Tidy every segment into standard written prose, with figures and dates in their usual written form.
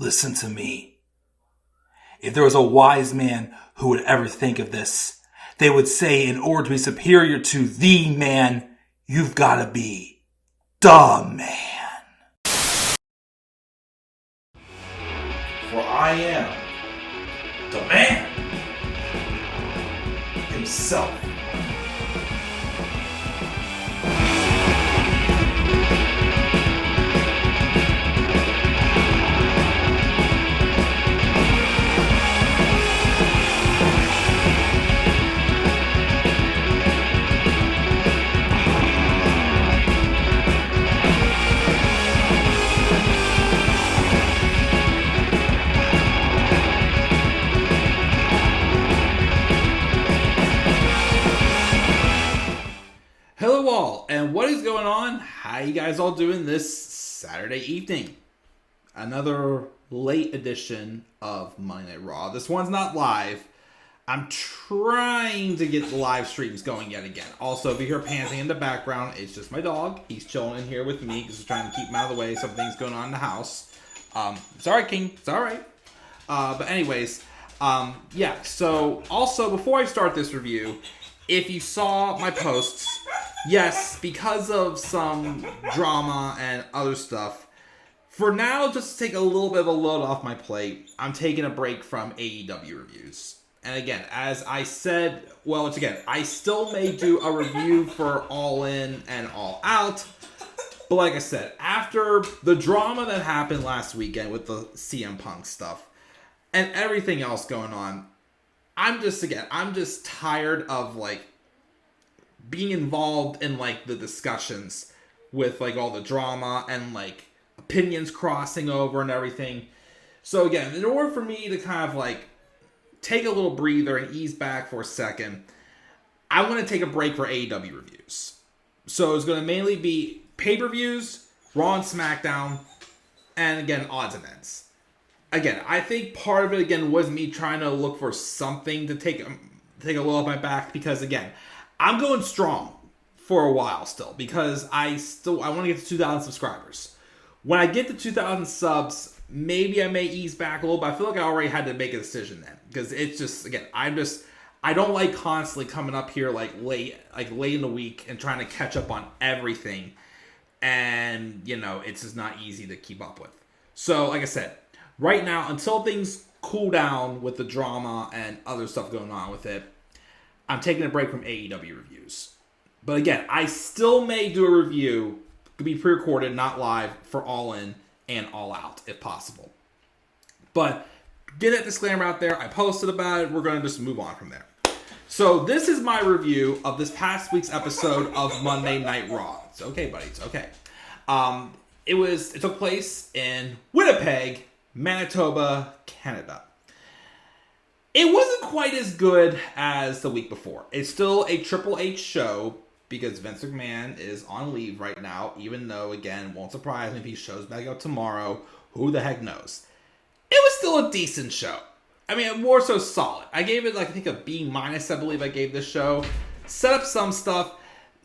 Listen to me. If there was a wise man who would ever think of this, they would say in order to be superior to the man, you've got to be the man. For I am the man himself. Hello all, and what is going on? How you guys all doing this Saturday evening? Another late edition of Monday Night Raw. This one's not live. I'm trying to get the live streams going yet again. Also, if you hear panting in the background, it's just my dog. He's chilling in here with me because we're trying to keep him out of the way. Something's going on in the house. Sorry, King. It's all right. But anyways, yeah. So also, before I start this review, if you saw my posts, yes, because of some drama and other stuff, for now, just to take a little bit of a load off my plate, I'm taking a break from AEW reviews. And again, as I said, well, it's again, I still may do a review for All In and All Out. But like I said, after the drama that happened last weekend with the CM Punk stuff and everything else going on, I'm just tired of, like, being involved in, like, the discussions with, like, all the drama and, like, opinions crossing over and everything. So, again, in order for me to kind of, like, take a little breather and ease back for a second, I want to take a break for AEW reviews. So, it's going to mainly be pay-per-views, Raw and SmackDown, and, again, odds and ends. Again, I think part of it, again, was me trying to look for something to take a little off my back because, again, I'm going strong for a while still because I want to get to 2,000 subscribers. When I get to 2,000 subs, maybe I may ease back a little, but I feel like I already had to make a decision then because it's just, again, I don't like constantly coming up here late in the week and trying to catch up on everything. And, you know, it's just not easy to keep up with. So, like I said, right now, until things cool down with the drama and other stuff going on with it, I'm taking a break from AEW reviews. But again, I still may do a review, could be pre-recorded, not live, for All In and All Out, if possible. But get that disclaimer out there. I posted about it. We're going to just move on from there. So this is my review of this past week's episode of Monday Night Raw. It's okay, buddy. It's okay. It took place in Winnipeg, Manitoba, Canada. It wasn't quite as good as the week before. It's still a Triple H show because Vince McMahon is on leave right now, even though, again, won't surprise me if he shows back up tomorrow. Who the heck knows? It was still a decent show. I mean, more so solid. I gave it, I think, a B-, I believe I gave this show. Set up some stuff.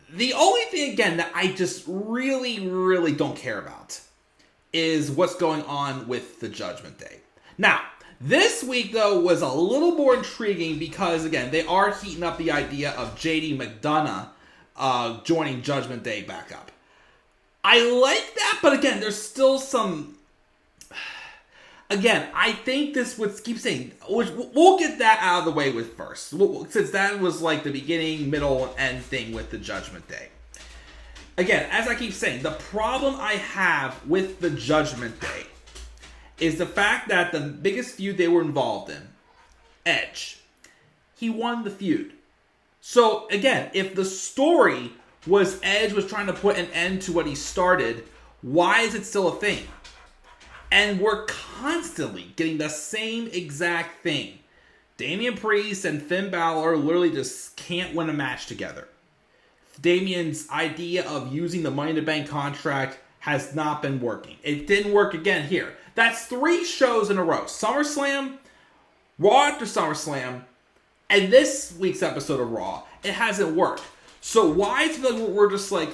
The only thing, again, that I just really, really don't care about is what's going on with the Judgment Day. Now, this week, though, was a little more intriguing because, again, they are heating up the idea of JD McDonough joining Judgment Day back up. I like that, but again, there's still some... Again, I think this would keep saying... We'll get that out of the way with first, since that was like the beginning, middle, and end thing with the Judgment Day. Again, as I keep saying, the problem I have with the Judgment Day is the fact that the biggest feud they were involved in, Edge, he won the feud. So, again, if the story was Edge was trying to put an end to what he started, why is it still a thing? And we're constantly getting the same exact thing. Damian Priest and Finn Balor literally just can't win a match together. Damian's idea of using the Money in the Bank contract has not been working. It didn't work again here. That's 3 shows in a row. SummerSlam, Raw after SummerSlam, and this week's episode of Raw. It hasn't worked. So why is it like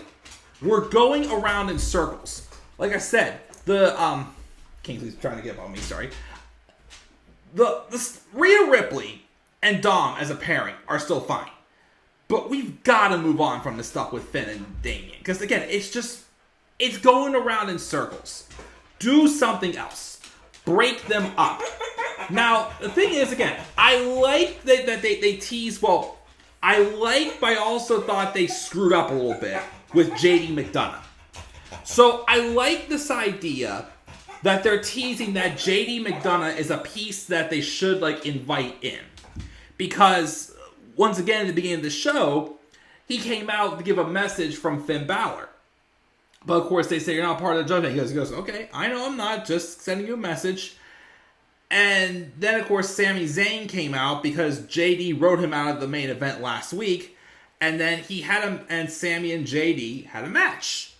we're going around in circles? Like I said, the Kingsley's trying to get up on me, sorry. The Rhea Ripley and Dom as a pairing are still fine. But we've got to move on from the stuff with Finn and Damian. Because, again, it's going around in circles. Do something else. Break them up. Now, the thing is, again, I like that they tease, well, I like, but I also thought they screwed up a little bit with JD McDonough. So I like this idea that they're teasing that JD McDonough is a piece that they should, like, invite in. Because, once again, at the beginning of the show, he came out to give a message from Finn Balor. But, of course, they say, you're not part of the Judgement. He goes, okay, I know I'm not, just sending you a message. And then, of course, Sami Zayn came out because JD wrote him out of the main event last week. And then he had him, and Sami and JD had a match.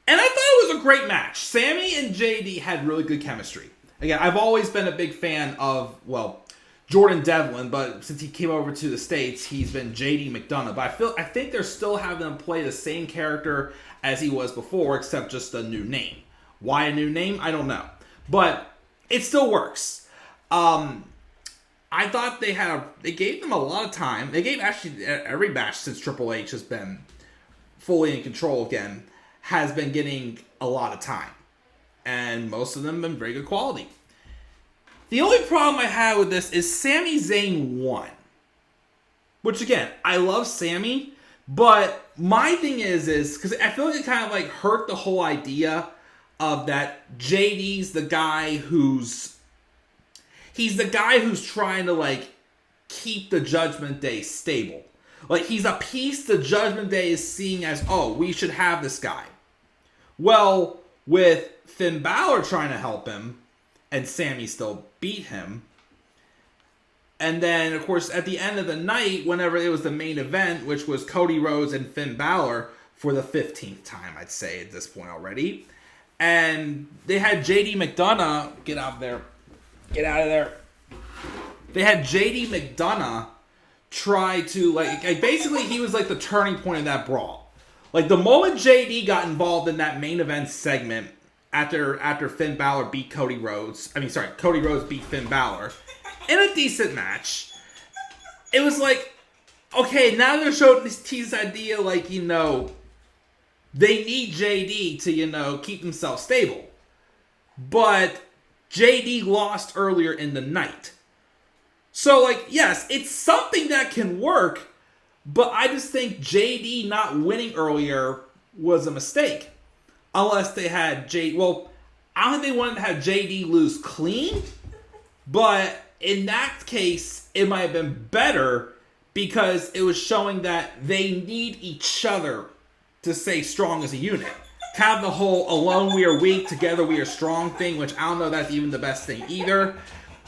And I thought it was a great match. Sami and JD had really good chemistry. Again, I've always been a big fan of, well, Jordan Devlin, but since he came over to the States, he's been JD McDonough. But I think they're still having him play the same character as he was before, except just a new name. Why a new name? I don't know. But it still works. I thought they gave them a lot of time. They gave actually every match since Triple H has been fully in control again, has been getting a lot of time. And most of them have been very good quality. The only problem I had with this is Sami Zayn won. Which again, I love Sami, but my thing is because I feel like it kind of like hurt the whole idea of that JD's the guy who's trying to, like, keep the Judgment Day stable. Like, he's a piece the Judgment Day is seeing as, oh, we should have this guy. Well, with Finn Balor trying to help him, and Sami still beat him, and then, of course, at the end of the night, whenever it was the main event, which was Cody Rhodes and Finn Balor, for the 15th time, I'd say, at this point already, and they had JD McDonough, get out of there. They had JD McDonough try to, like basically he was like the turning point of that brawl. Like the moment JD got involved in that main event segment after Finn Balor beat Cody Rhodes. Cody Rhodes beat Finn Balor in a decent match. It was like, okay, now they're showing this idea like, you know, they need JD to, you know, keep themselves stable. But JD lost earlier in the night. So, like, yes, it's something that can work, but I just think JD not winning earlier was a mistake. Unless they had well, I don't think they wanted to have JD lose clean, but in that case, it might have been better because it was showing that they need each other to stay strong as a unit. Kind of the whole alone we are weak, together we are strong thing, which I don't know if that's even the best thing either.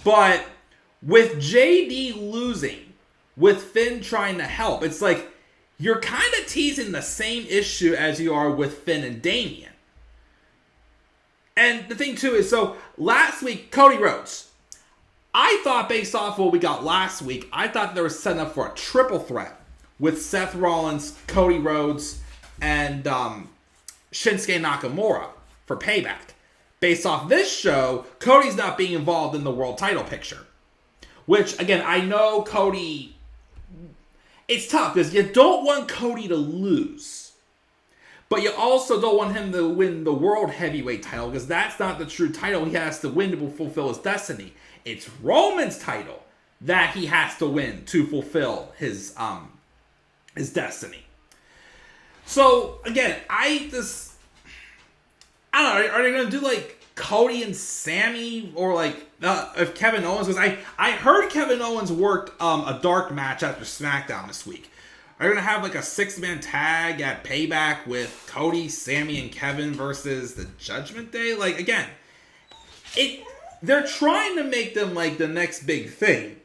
But with JD losing, with Finn trying to help, it's like you're kind of teasing the same issue as you are with Finn and Damian. And the thing too is, so last week, Cody Rhodes. I thought based off what we got last week, I thought they were setting up for a triple threat with Seth Rollins, Cody Rhodes, and Shinsuke Nakamura for Payback. Based off this show, Cody's not being involved in the world title picture. Which, again, I know Cody... It's tough because you don't want Cody to lose. But you also don't want him to win the world heavyweight title because that's not the true title he has to win to fulfill his destiny. It's Roman's title that he has to win to fulfill his destiny. So, again, I don't know, are they going to do, like, Cody and Sami, or, like, if Kevin Owens, because I heard Kevin Owens worked a dark match after SmackDown this week. Are they going to have, like, a 6-man tag at Payback with Cody, Sami, and Kevin versus the Judgment Day? Like, again, they're trying to make them, like, the next big thing.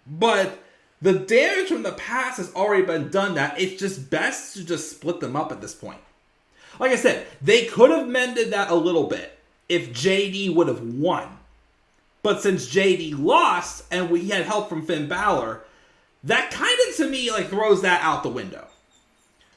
But the damage from the past has already been done. That it's just best to just split them up at this point. Like I said, they could have mended that a little bit if JD would have won. But since JD lost and we had help from Finn Balor, that kind of to me like throws that out the window.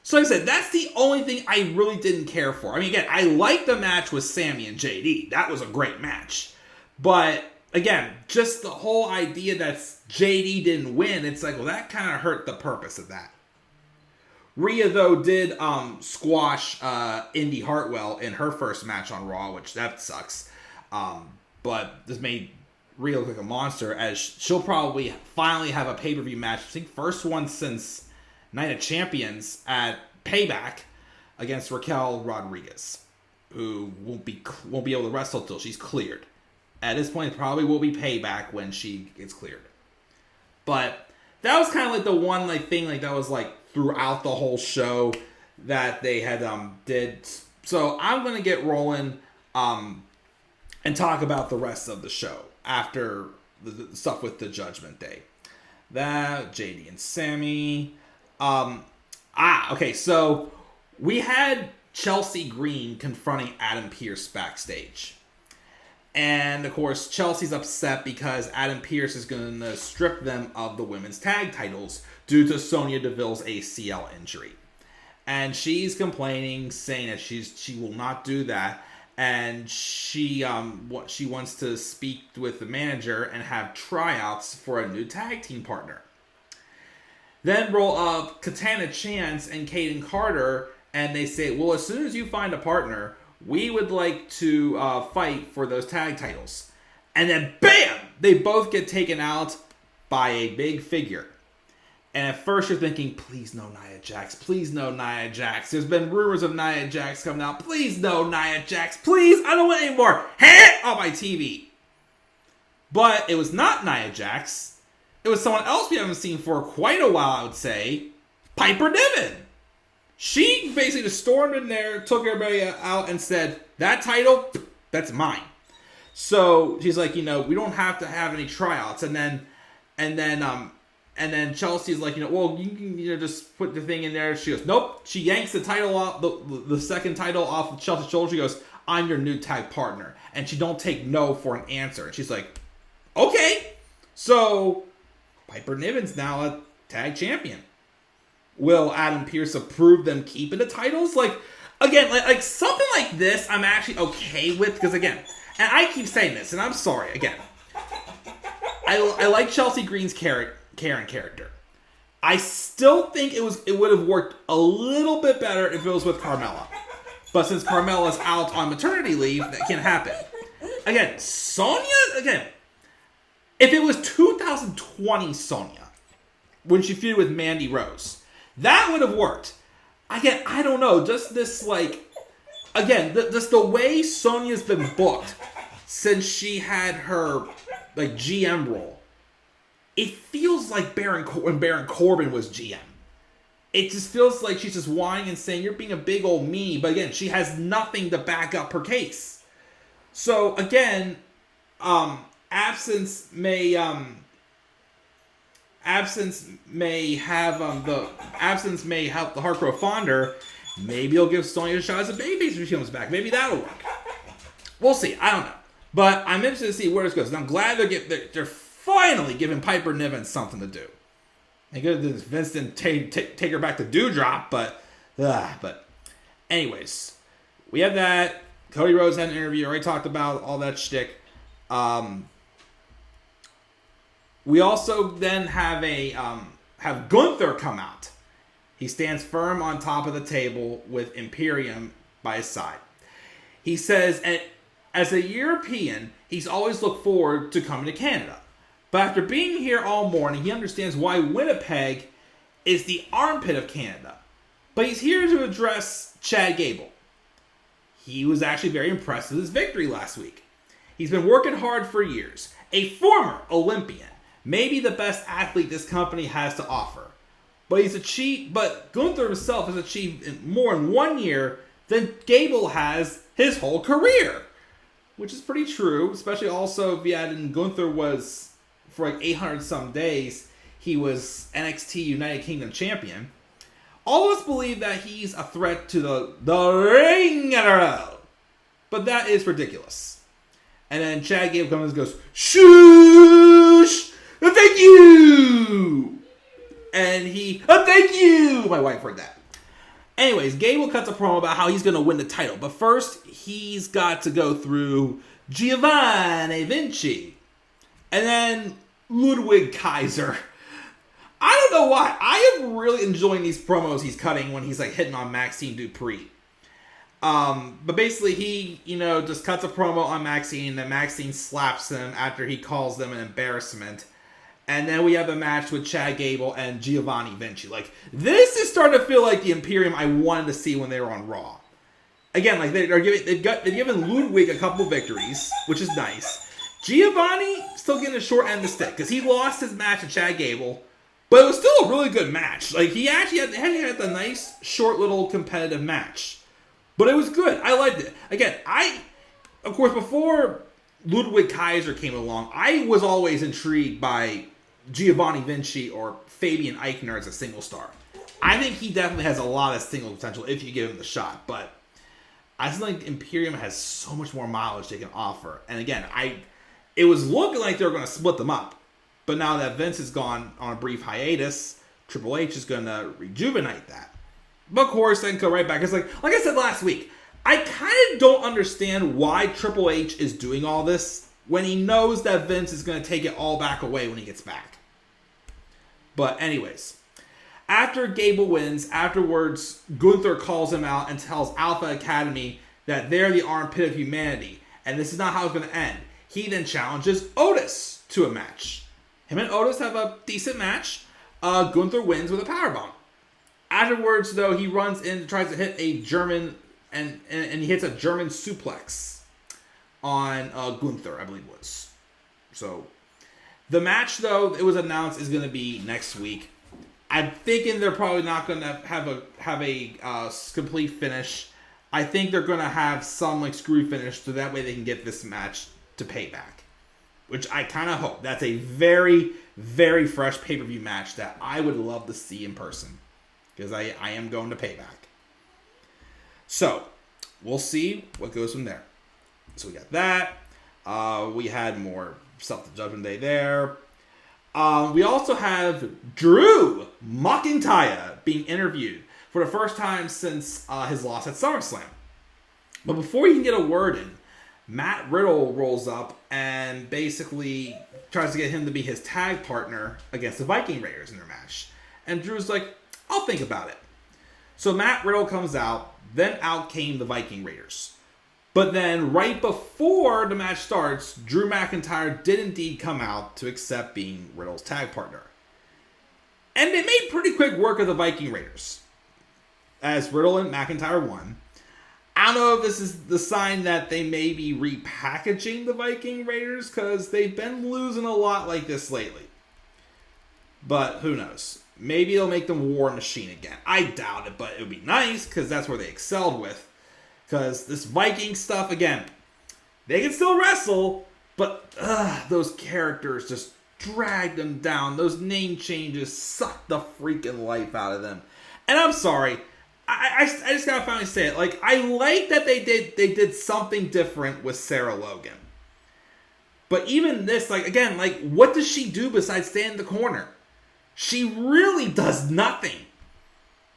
So like I said, that's the only thing I really didn't care for. I mean, again, I liked the match with Sami and JD. That was a great match. But, again, just the whole idea that JD didn't win, it's like, well, that kind of hurt the purpose of that. Rhea, though, did squash Indi Hartwell in her first match on Raw, which that sucks. But this made Rhea look like a monster, as she'll probably finally have a pay-per-view match. I think first one since Night of Champions at Payback against Raquel Rodriguez, who won't be able to wrestle till she's cleared. At this point, it probably will be Payback when she gets cleared. But that was kind of like the one thing that was throughout the whole show that they had did. So I'm gonna get rolling and talk about the rest of the show after the stuff with the Judgment Day. That JD and Sami. Okay, so we had Chelsea Green confronting Adam Pearce backstage. And, of course, Chelsea's upset because Adam Pearce is going to strip them of the women's tag titles due to Sonya Deville's ACL injury. And she's complaining, saying that she will not do that. And she wants to speak with the manager and have tryouts for a new tag team partner. Then roll up Katana Chance and Kaden Carter, and they say, well, as soon as you find a partner, we would like to fight for those tag titles. And then, bam! They both get taken out by a big figure. And at first you're thinking, please no Nia Jax. Please no Nia Jax. There's been rumors of Nia Jax coming out. Please no Nia Jax. Please, I don't want any more hit on my TV. But it was not Nia Jax. It was someone else we haven't seen for quite a while, I would say. Piper Niven. She basically just stormed in there, took everybody out, and said, that title, that's mine. So she's like, we don't have to have any tryouts. And then Chelsea's like, well, you can just put the thing in there. She goes, nope. She yanks the title off, the second title off of Chelsea's shoulder. She goes, I'm your new tag partner. And she don't take no for an answer. And she's like, okay. So Piper Niven's now a tag champion. Will Adam Pearce approve them keeping the titles? Again, something like this, I'm actually okay with. Because again, and I keep saying this, and I'm sorry, again. I like Chelsea Green's Karen character. I still think it would have worked a little bit better if it was with Carmella. But since Carmella's out on maternity leave, that can't happen. Again, Sonya, if it was 2020 Sonya, when she feuded with Mandy Rose, that would have worked. Again, I don't know. Just this, just the way Sonya's been booked since she had her, GM role. It feels like when Baron Corbin was GM. It just feels like she's just whining and saying, you're being a big old meanie. But again, she has nothing to back up her case. So, again, absence may help the Hardcore Fonder. Maybe he'll give Sonya a shot as a babyface when she comes back. Maybe that'll work. We'll see. I don't know. But I'm interested to see where this goes. And I'm glad they're finally giving Piper Niven something to do. Thank goodness Vince didn't take her back to Dewdrop, but anyways, we have that. Cody Rhodes had an interview. Already talked about all that shtick. We also then have Gunther come out. He stands firm on top of the table with Imperium by his side. He says, as a European, he's always looked forward to coming to Canada. But after being here all morning, he understands why Winnipeg is the armpit of Canada. But he's here to address Chad Gable. He was actually very impressed with his victory last week. He's been working hard for years. A former Olympian. Maybe the best athlete this company has to offer. But Gunther himself has achieved more in 1 year than Gable has his whole career. Which is pretty true, especially also if you add in Gunther was, for 800 some days, he was NXT United Kingdom champion. All of us believe that he's a threat to the Ring General. But that is ridiculous. And then Chad Gable comes and goes, "Shoosh! Thank you!" And thank you! My wife heard that. Anyways, Gable cuts a promo about how he's going to win the title. But first, he's got to go through Giovanni Vinci. And then Ludwig Kaiser. I don't know why. I am really enjoying these promos he's cutting when he's like hitting on Maxine Dupree. But basically he, just cuts a promo on Maxine, and then Maxine slaps him after he calls them an embarrassment. And then we have a match with Chad Gable and Giovanni Vinci. Like, this is starting to feel like the Imperium I wanted to see when they were on Raw. Again, like they've given Ludwig a couple victories, which is nice. Giovanni still getting a short end of the stick because he lost his match to Chad Gable, but it was still a really good match. Like, he actually had a nice, short little competitive match. But it was good. I liked it. Again, of course, before Ludwig Kaiser came along, I was always intrigued by Giovanni Vinci or Fabian Eichner as a single star. I think he definitely has a lot of single potential if you give him the shot. But I just think Imperium has so much more mileage they can offer. And again, it was looking like they were going to split them up. But now that Vince has gone on a brief hiatus, Triple H is going to rejuvenate that. But of course, then go right back. It's like I said last week, I kind of don't understand why Triple H is doing all this when he knows that Vince is going to take it all back away when he gets back. But anyways, after Gable wins, afterwards, Gunther calls him out and tells Alpha Academy that they're the armpit of humanity, and this is not how it's going to end. He then challenges Otis to a match. Him and Otis have a decent match. Gunther wins with a powerbomb. Afterwards, though, he runs in and tries to hit a German, and he hits a German suplex on Gunther, I believe it was. So, the match, though, it was announced is going to be next week. I'm thinking they're probably not going to have a complete finish. I think they're going to have some like screw finish, so that way they can get this match to Payback, which I kind of hope. That's a very, very fresh pay-per-view match that I would love to see in person, because I am going to Payback. So, we'll see what goes from there. So we got that. We had more stuff to Judgment Day there. We also have Drew McIntyre being interviewed for the first time since his loss at SummerSlam. But before he can get a word in, Matt Riddle rolls up and basically tries to get him to be his tag partner against the Viking Raiders in their match. And Drew's like, I'll think about it. So Matt Riddle comes out, then out came the Viking Raiders. But then right before the match starts, Drew McIntyre did indeed come out to accept being Riddle's tag partner. And they made pretty quick work of the Viking Raiders, as Riddle and McIntyre won. I don't know if this is the sign that they may be repackaging the Viking Raiders, because they've been losing a lot like this lately. But who knows? Maybe it'll make them War Machine again. I doubt it, but it would be nice, because that's where they excelled with. Because this Viking stuff, again, they can still wrestle, but those characters just drag them down. Those name changes suck the freaking life out of them. And I'm sorry, I just gotta finally say it. Like, I like that they did something different with Sarah Logan. But even this, like, again, like, what does she do besides stand in the corner? She really does nothing.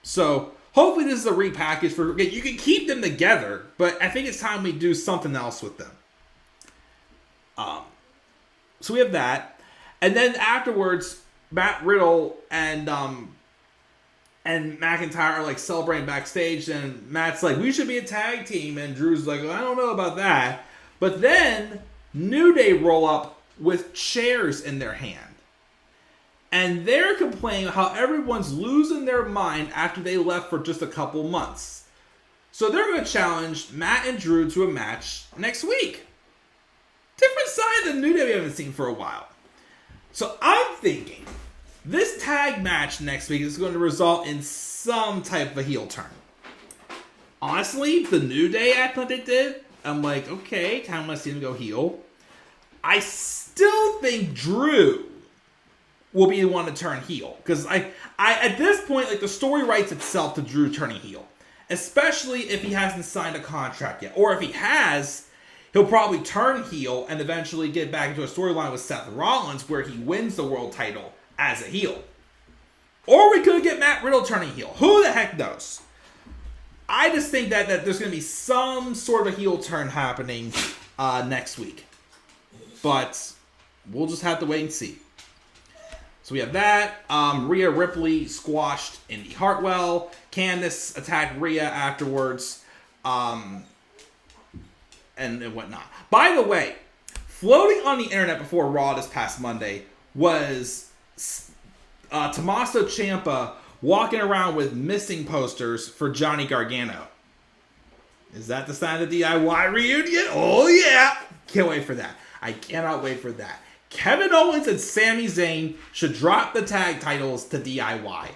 So hopefully this is a repackage for, again, you can keep them together, but I think it's time we do something else with them. So we have that. And then afterwards, Matt Riddle and McIntyre are like celebrating backstage, and Matt's like, we should be a tag team, and Drew's like, well, I don't know about that. But then New Day roll up with chairs in their hand. And they're complaining how everyone's losing their mind after they left for just a couple months. So they're going to challenge Matt and Drew to a match next week. Different side of the New Day we haven't seen for a while. So I'm thinking this tag match next week is going to result in some type of a heel turn. Honestly, the New Day acting like they did, I'm like, okay, time to see them go heel. I still think Drew will be the one to turn heel. Because I at this point, like, the story writes itself to Drew turning heel. Especially if he hasn't signed a contract yet. Or if he has, he'll probably turn heel and eventually get back into a storyline with Seth Rollins where he wins the world title as a heel. Or we could get Matt Riddle turning heel. Who the heck knows? I just think that there's going to be some sort of a heel turn happening next week. But we'll just have to wait and see. So we have that. Rhea Ripley squashed Indi Hartwell. Candice attacked Rhea afterwards. And whatnot. By the way, floating on the internet before Raw this past Monday was Tommaso Ciampa walking around with missing posters for Johnny Gargano. Is that the sign of the DIY reunion? Oh yeah! Can't wait for that. I cannot wait for that. Kevin Owens and Sami Zayn should drop the tag titles to DIY.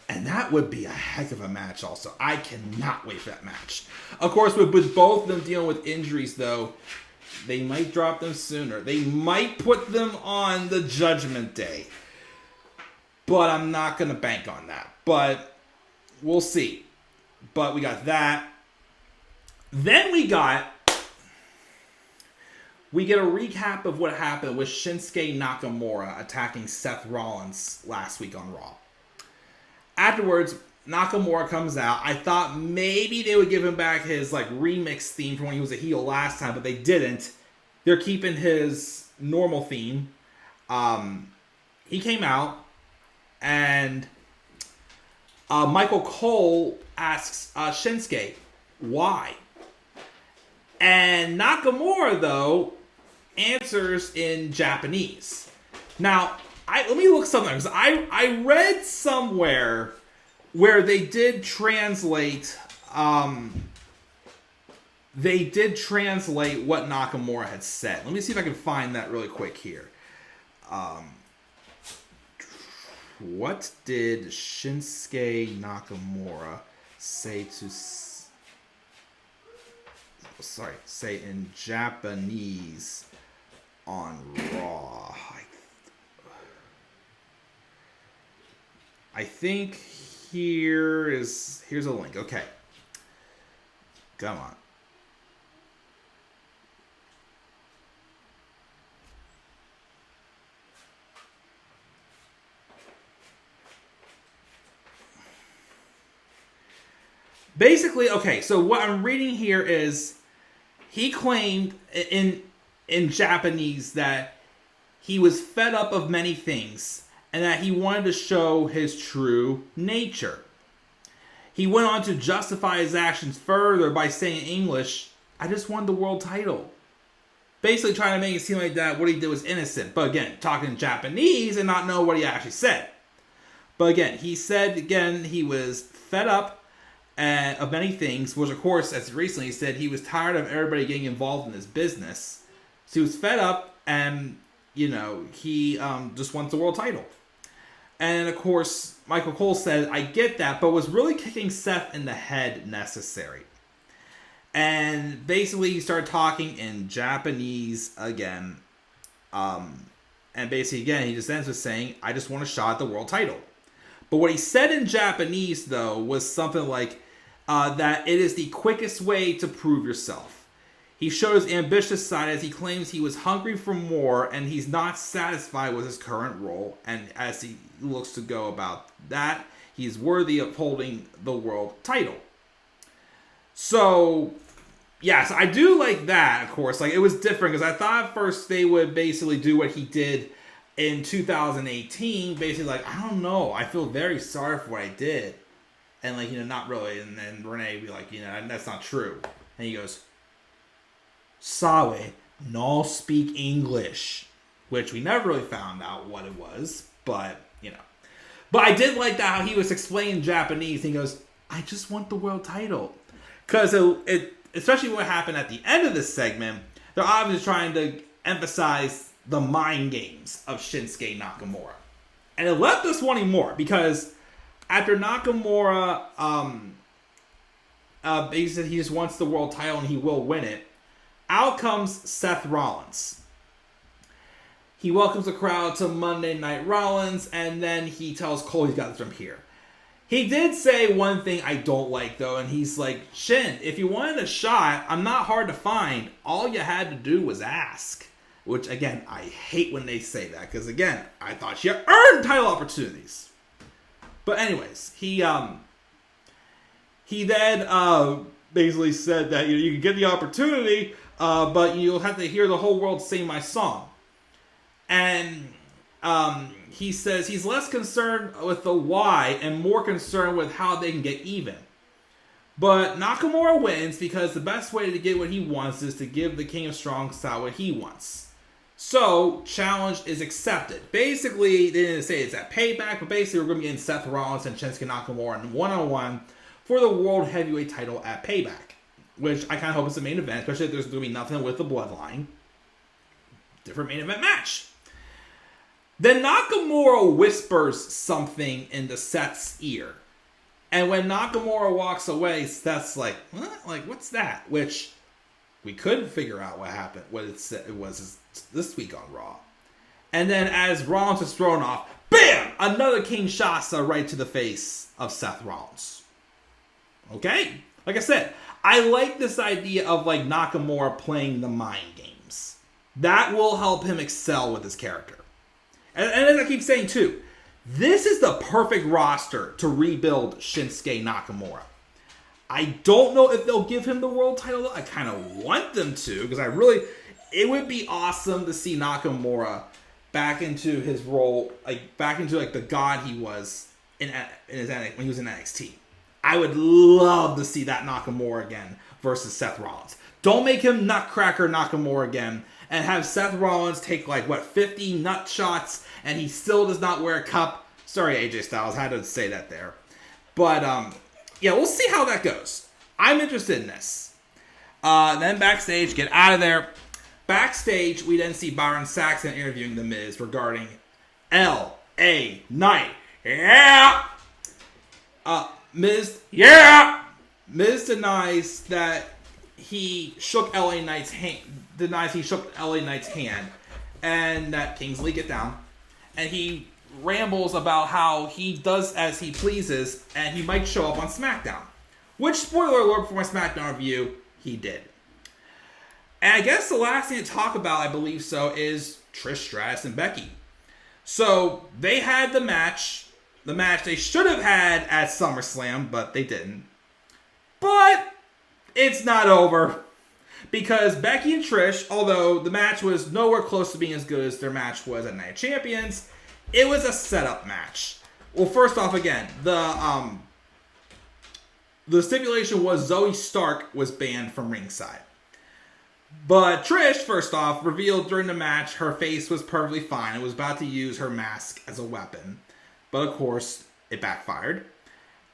And that would be a heck of a match also. I cannot wait for that match. Of course, with both of them dealing with injuries, though, they might drop them sooner. They might put them on the Judgment Day. But I'm not going to bank on that. But we'll see. But we got that. Then we get a recap of what happened with Shinsuke Nakamura attacking Seth Rollins last week on Raw. Afterwards, Nakamura comes out. I thought maybe they would give him back his remix theme from when he was a heel last time, but they didn't. They're keeping his normal theme. He came out, and Michael Cole asks Shinsuke why. And Nakamura, though, answers in Japanese. Now, let me look something, because I read somewhere where they did translate what Nakamura had said. Let me see if I can find that really quick here. What did Shinsuke Nakamura say in Japanese on Raw? I think here's a link. Okay. Come on. Basically, okay, so what I'm reading here is he claimed in Japanese that he was fed up of many things and that he wanted to show his true nature. He went on to justify his actions further by saying in English, I just won the world title. Basically trying to make it seem like that what he did was innocent. But again, talking in Japanese and not know what he actually said. But again, he said he was fed up of many things, which of course, as recently he said, he was tired of everybody getting involved in his business. So he was fed up and, he just wants the world title. And of course, Michael Cole said, I get that, but was really kicking Seth in the head necessary. And basically he started talking in Japanese again. And basically again, he just ends with saying, I just want a shot at the world title. But what he said in Japanese, though, was something like that it is the quickest way to prove yourself. He showed his ambitious side as he claims he was hungry for more and he's not satisfied with his current role. And as he looks to go about that, he's worthy of holding the world title. So, yes, I do like that, of course. It was different because I thought at first they would basically do what he did in 2018. Basically, I don't know. I feel very sorry for what I did. And, not really. And then Renee would be like, that's not true. And he goes, Sorry, no speak English. Which we never really found out what it was. But, But I did like that how he was explaining Japanese. He goes, I just want the world title. Because especially what happened at the end of this segment, they're obviously trying to emphasize the mind games of Shinsuke Nakamura. And it left us wanting more. Because after Nakamura he said he just wants the world title and he will win it, out comes Seth Rollins. He welcomes the crowd to Monday Night Rollins, and then he tells Cole he's got this from here. He did say one thing I don't like, though, and he's like, Shin, if you wanted a shot, I'm not hard to find. All you had to do was ask. Which, again, I hate when they say that, because, again, I thought she earned title opportunities. But anyways, he He then basically said that you can get the opportunity, but you'll have to hear the whole world sing my song. And he says he's less concerned with the why and more concerned with how they can get even. But Nakamura wins because the best way to get what he wants is to give the King of Strong Style what he wants. So, challenge is accepted. Basically, they didn't say it's at Payback, but basically we're going to be getting Seth Rollins and Shinsuke Nakamura in one-on-one for the World Heavyweight title at Payback. Which I kind of hope is the main event, especially if there's going to be nothing with the bloodline. Different main event match. Then Nakamura whispers something into Seth's ear. And when Nakamura walks away, Seth's like, what? Like, what's that? Which we couldn't figure out what happened, what it was this week on Raw. And then as Rollins is thrown off, bam! Another Kinshasa right to the face of Seth Rollins. Okay? Like I said, I like this idea of like Nakamura playing the mind games. That will help him excel with his character. And as I keep saying too, this is the perfect roster to rebuild Shinsuke Nakamura. I don't know if they'll give him the world title. I kind of want them to, because it would be awesome to see Nakamura back into his role, like back into like the god he was when he was in NXT. I would love to see that Nakamura again versus Seth Rollins. Don't make him Nutcracker Nakamura again and have Seth Rollins take 50 nut shots and he still does not wear a cup. Sorry, AJ Styles, had to say that there. But yeah, we'll see how that goes. I'm interested in this. Then backstage, get out of there. Backstage, we then see Byron Saxton interviewing The Miz regarding L.A. Knight. Yeah! Miz, yeah! Miz denies that he shook L.A. Knight's hand, and that Kingsley, get down, and he rambles about how he does as he pleases, and he might show up on SmackDown. Which, spoiler alert for my SmackDown review, he did. And I guess the last thing to talk about, I believe so, is Trish Stratus and Becky. So, they had the match they should have had at SummerSlam, but they didn't. But, it's not over. Because Becky and Trish, although the match was nowhere close to being as good as their match was at Night of Champions, it was a setup match. Well, first off, again, the stipulation was Zoey Stark was banned from ringside. But Trish, first off, revealed during the match her face was perfectly fine and was about to use her mask as a weapon. But of course, it backfired.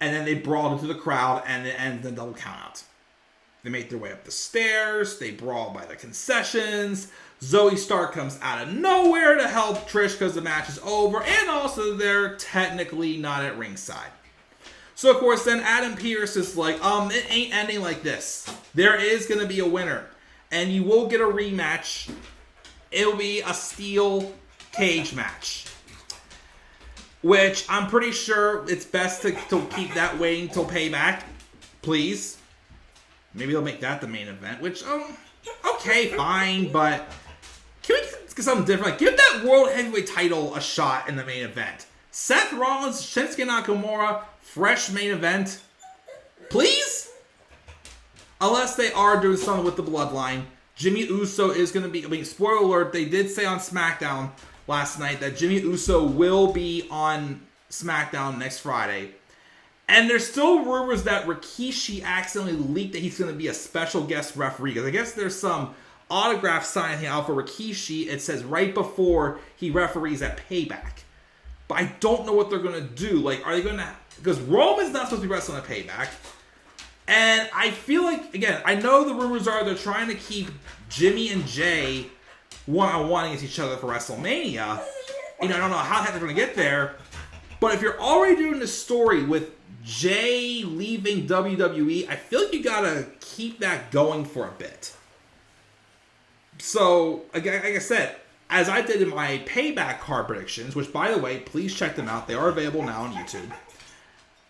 And then they brawled into the crowd and it ended in a double countout. They make their way up the stairs. They brawl by the concessions. Zoey Stark comes out of nowhere to help Trish because the match is over. And also they're technically not at ringside. So of course then Adam Pearce is like, it ain't ending like this. There is going to be a winner. And you will get a rematch. It'll be a steel cage match. Which I'm pretty sure it's best to keep that waiting till Payback. Please. Maybe they'll make that the main event. Which, okay, fine. But can we get something different? Like, give that World Heavyweight title a shot in the main event. Seth Rollins, Shinsuke Nakamura, fresh main event. Please? Unless they are doing something with the bloodline. Jimmy Uso is going to be... spoiler alert, they did say on SmackDown last night that Jimmy Uso will be on SmackDown next Friday. And there's still rumors that Rikishi accidentally leaked that he's going to be a special guest referee. Because I guess there's some autograph signing out for Rikishi. It says right before he referees at Payback. But I don't know what they're going to do. Like, are they going to... because Roman's not supposed to be wrestling at Payback. And I feel like, again, I know the rumors are they're trying to keep Jimmy and Jay one-on-one against each other for WrestleMania. I don't know how the heck they're going to get there. But if you're already doing this story with Jay leaving WWE, I feel like you got to keep that going for a bit. So, like I said, as I did in my Payback card predictions, which, by the way, please check them out. They are available now on YouTube.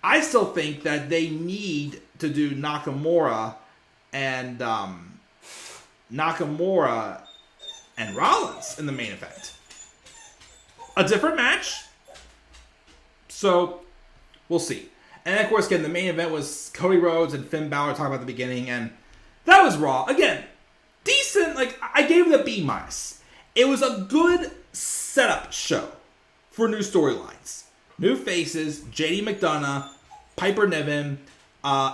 I still think that they need to do Nakamura and Rollins in the main event. A different match. So, we'll see. And then, of course, again, the main event was Cody Rhodes and Finn Balor talking about at the beginning, and that was Raw. Again, decent. Like, I gave it a B-. It was a good setup show for new storylines. New faces, JD McDonough, Piper Niven,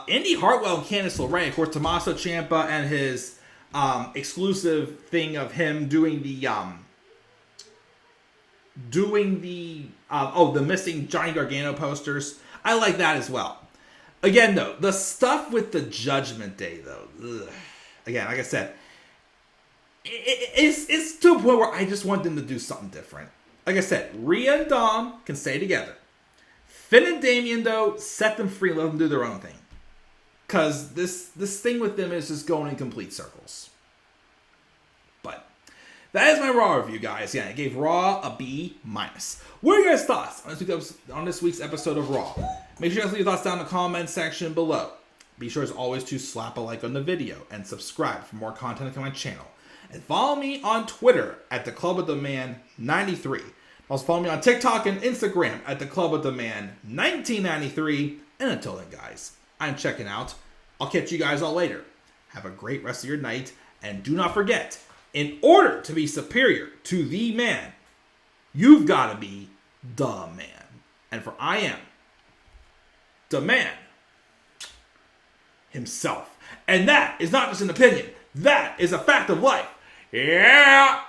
Indi Hartwell and Candice LeRae. Of course, Tommaso Ciampa and his exclusive thing of him doing the missing Johnny Gargano posters. I like that as well. Again, though, the stuff with the Judgment Day, though, again, like I said, it's to a point where I just want them to do something different. Like I said, Rhea and Dom can stay together. Finn and Damian, though, set them free, let them do their own thing. Because this thing with them is just going in complete circles. But that is my Raw review, guys. Yeah, I gave Raw a B-. What are your guys' thoughts on this week's episode of Raw? Make sure you guys leave your thoughts down in the comment section below. Be sure as always to slap a like on the video and subscribe for more content on my channel. And follow me on Twitter at the Club of the Man 93. Also follow me on TikTok and Instagram at the Club of the Man 1993. And until then, guys, I'm checking out. I'll catch you guys all later. Have a great rest of your night. And do not forget, in order to be superior to the man, you've got to be the man. And for I am the man himself. And that is not just an opinion. That is a fact of life. Yeah!